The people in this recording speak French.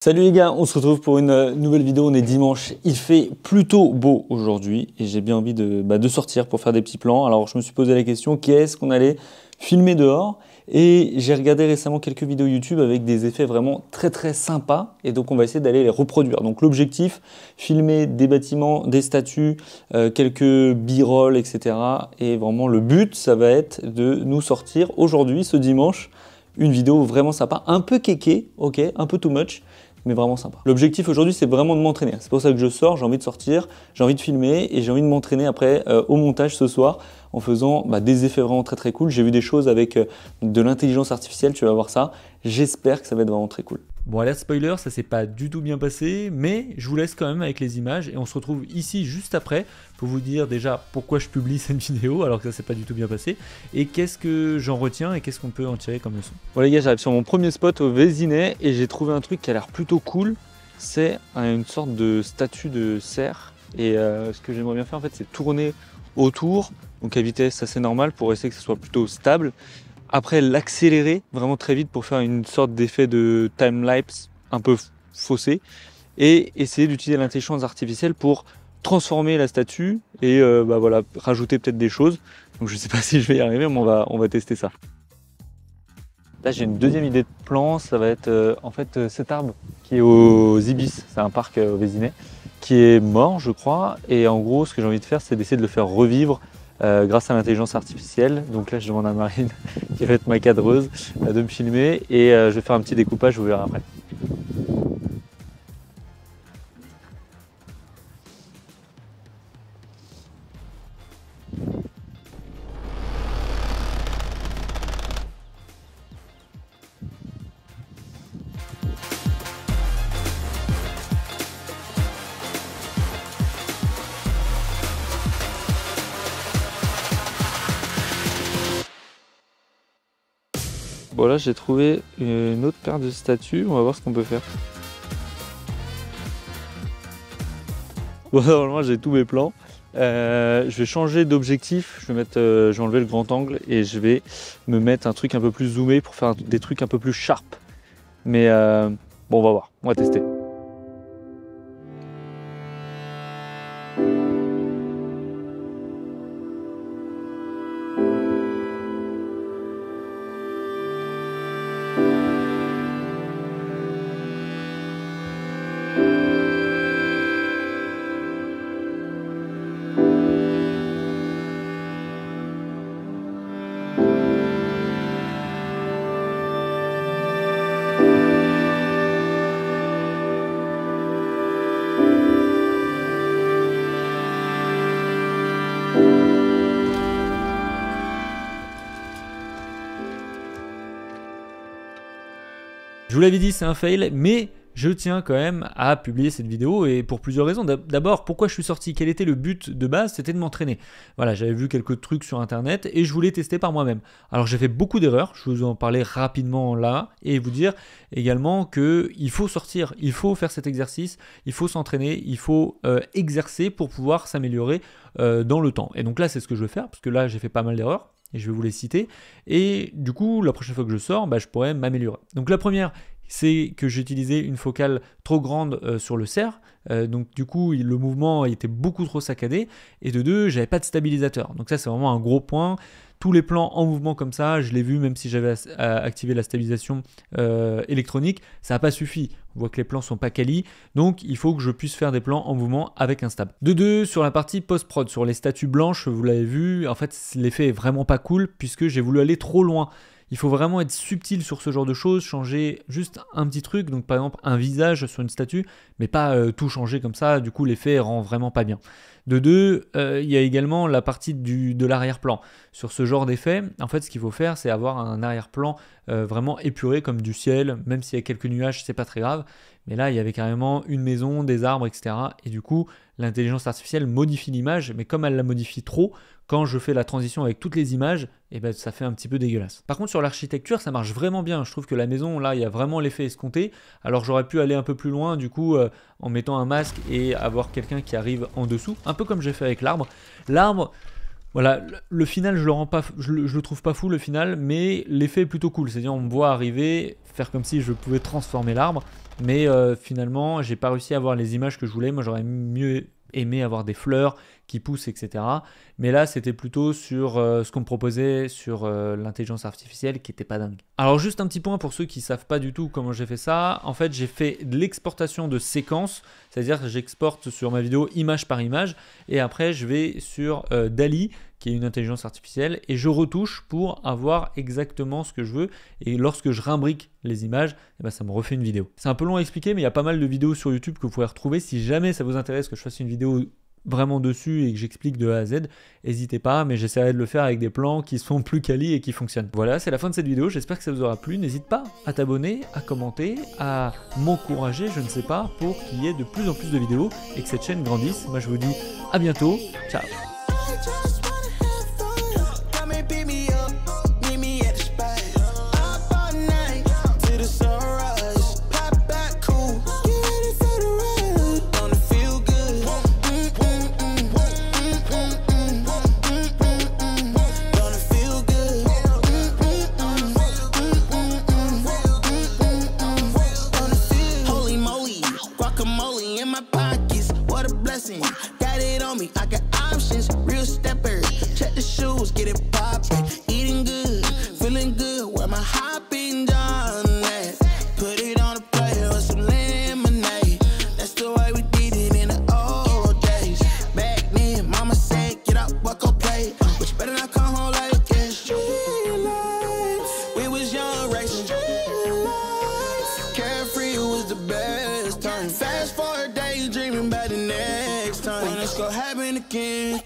Salut les gars, on se retrouve pour une nouvelle vidéo, on est dimanche, il fait plutôt beau aujourd'hui et j'ai bien envie de sortir pour faire des petits plans. Alors je me suis posé la question, qu'est-ce qu'on allait filmer dehors? Et j'ai regardé récemment quelques vidéos YouTube avec des effets vraiment très sympas et donc on va essayer d'aller les reproduire. Donc l'objectif, filmer des bâtiments, des statues, quelques b-roll, etc. Et vraiment le but, ça va être de nous sortir aujourd'hui, ce dimanche, une vidéo vraiment sympa, un peu kéké, ok, un peu too much, mais vraiment sympa. L'objectif aujourd'hui, c'est vraiment de m'entraîner. C'est pour ça que je sors, j'ai envie de sortir, j'ai envie de filmer et j'ai envie de m'entraîner après au montage ce soir en faisant des effets vraiment très cool. J'ai vu des choses avec de l'intelligence artificielle, tu vas voir ça. J'espère que ça va être vraiment très cool. Bon, alerte spoiler, ça s'est pas du tout bien passé, mais je vous laisse quand même avec les images et on se retrouve ici juste après pour vous dire déjà pourquoi je publie cette vidéo alors que ça s'est pas du tout bien passé et qu'est-ce que j'en retiens et qu'est-ce qu'on peut en tirer comme leçon. Bon les gars, j'arrive sur mon premier spot au Vésinet et j'ai trouvé un truc qui a l'air plutôt cool. C'est une sorte de statue de cerf et ce que j'aimerais bien faire en fait, c'est tourner autour, donc à vitesse assez normale pour essayer que ce soit plutôt stable. Après l'accélérer vraiment très vite pour faire une sorte d'effet de time-lapse un peu faussé et essayer d'utiliser l'intelligence artificielle pour transformer la statue et voilà, rajouter peut-être des choses. Donc je ne sais pas si je vais y arriver, mais on va tester ça. Là j'ai une deuxième idée de plan, ça va être en fait cet arbre qui est aux Ibis, c'est un parc au Vésinet, qui est mort je crois, et en gros ce que j'ai envie de faire c'est d'essayer de le faire revivre grâce à l'intelligence artificielle. Donc là je demande à Marine qui va être ma cadreuse de me filmer et je vais faire un petit découpage, vous verrez après. Bon là j'ai trouvé une autre paire de statues, on va voir ce qu'on peut faire. Bon normalement j'ai tous mes plans. Je vais changer d'objectif, je vais enlever le grand angle et je vais me mettre un truc un peu plus zoomé pour faire des trucs un peu plus sharp. Mais bon on va voir, on va tester. Je vous l'avais dit, c'est un fail, mais je tiens quand même à publier cette vidéo et pour plusieurs raisons. D'abord, pourquoi je suis sorti? Quel était le but de base? C'était de m'entraîner. Voilà, j'avais vu quelques trucs sur internet et je voulais tester par moi-même. Alors j'ai fait beaucoup d'erreurs, je vais vous en parler rapidement là et vous dire également qu'il faut sortir, il faut faire cet exercice, il faut s'entraîner, il faut exercer pour pouvoir s'améliorer dans le temps. Et donc là, c'est ce que je vais faire parce que là, j'ai fait pas mal d'erreurs. Et je vais vous les citer. Et du coup, la prochaine fois que je sors, je pourrais m'améliorer. Donc la première, c'est que j'ai utilisé une focale trop grande sur le cerf. Donc du coup, le mouvement était beaucoup trop saccadé. Et de deux, j'avais pas de stabilisateur. Donc ça, c'est vraiment un gros point. Tous les plans en mouvement comme ça, je l'ai vu, même si j'avais activé la stabilisation électronique, ça n'a pas suffi. On voit que les plans sont pas quali, donc il faut que je puisse faire des plans en mouvement avec un stab. De deux, sur la partie post-prod, sur les statues blanches, vous l'avez vu, en fait l'effet est vraiment pas cool puisque j'ai voulu aller trop loin. Il faut vraiment être subtil sur ce genre de choses, changer juste un petit truc, donc par exemple un visage sur une statue, mais pas tout changer comme ça, du coup l'effet rend vraiment pas bien. De deux, il y a également la partie de l'arrière-plan. Sur ce genre d'effet, en fait ce qu'il faut faire c'est avoir un arrière-plan vraiment épuré comme du ciel, même s'il y a quelques nuages c'est pas très grave, mais là il y avait carrément une maison, des arbres, etc. Et du coup l'intelligence artificielle modifie l'image, mais comme elle la modifie trop, quand je fais la transition avec toutes les images, ça fait un petit peu dégueulasse. Par contre sur l'architecture ça marche vraiment bien, je trouve que la maison là il y a vraiment l'effet escompté, alors j'aurais pu aller un peu plus loin du coup en mettant un masque et avoir quelqu'un qui arrive en dessous, un peu comme j'ai fait avec l'arbre. L'arbre, Voilà, le final, je le trouve pas fou le final, mais l'effet est plutôt cool. C'est-à-dire, on me voit arriver, faire comme si je pouvais transformer l'arbre, mais finalement, j'ai pas réussi à avoir les images que je voulais. Moi, j'aurais mieux aimé avoir des fleurs qui poussent, etc. Mais là, c'était plutôt sur ce qu'on me proposait sur l'intelligence artificielle qui était pas dingue. Alors, juste un petit point pour ceux qui savent pas du tout comment j'ai fait ça. En fait, j'ai fait de l'exportation de séquences, c'est-à-dire que j'exporte sur ma vidéo image par image, et après, je vais sur DALL-E, qui est une intelligence artificielle, et je retouche pour avoir exactement ce que je veux. Et lorsque je imbrique les images, eh ben, ça me refait une vidéo. C'est un peu long à expliquer, mais il y a pas mal de vidéos sur YouTube que vous pouvez retrouver. Si jamais ça vous intéresse que je fasse une vidéo vraiment dessus et que j'explique de A à Z, n'hésitez pas, mais j'essaierai de le faire avec des plans qui sont plus quali et qui fonctionnent. Voilà, c'est la fin de cette vidéo, j'espère que ça vous aura plu. N'hésite pas à t'abonner, à commenter, à m'encourager, je ne sais pas, pour qu'il y ait de plus en plus de vidéos et que cette chaîne grandisse. Moi je vous dis à bientôt, ciao. Got it on me, I got options, real stepper. Check the shoes, get it poppin'. Eating good, feeling good, where my hopping done at. Put it on a plate with some lemonade. That's the way we did it in the old days. Back then, mama said, get up, walk on play. But you better not come home like this. We was young, racing. Carefree was the best time. Fast forward, daydreaming about the next time. When it's gonna happen again.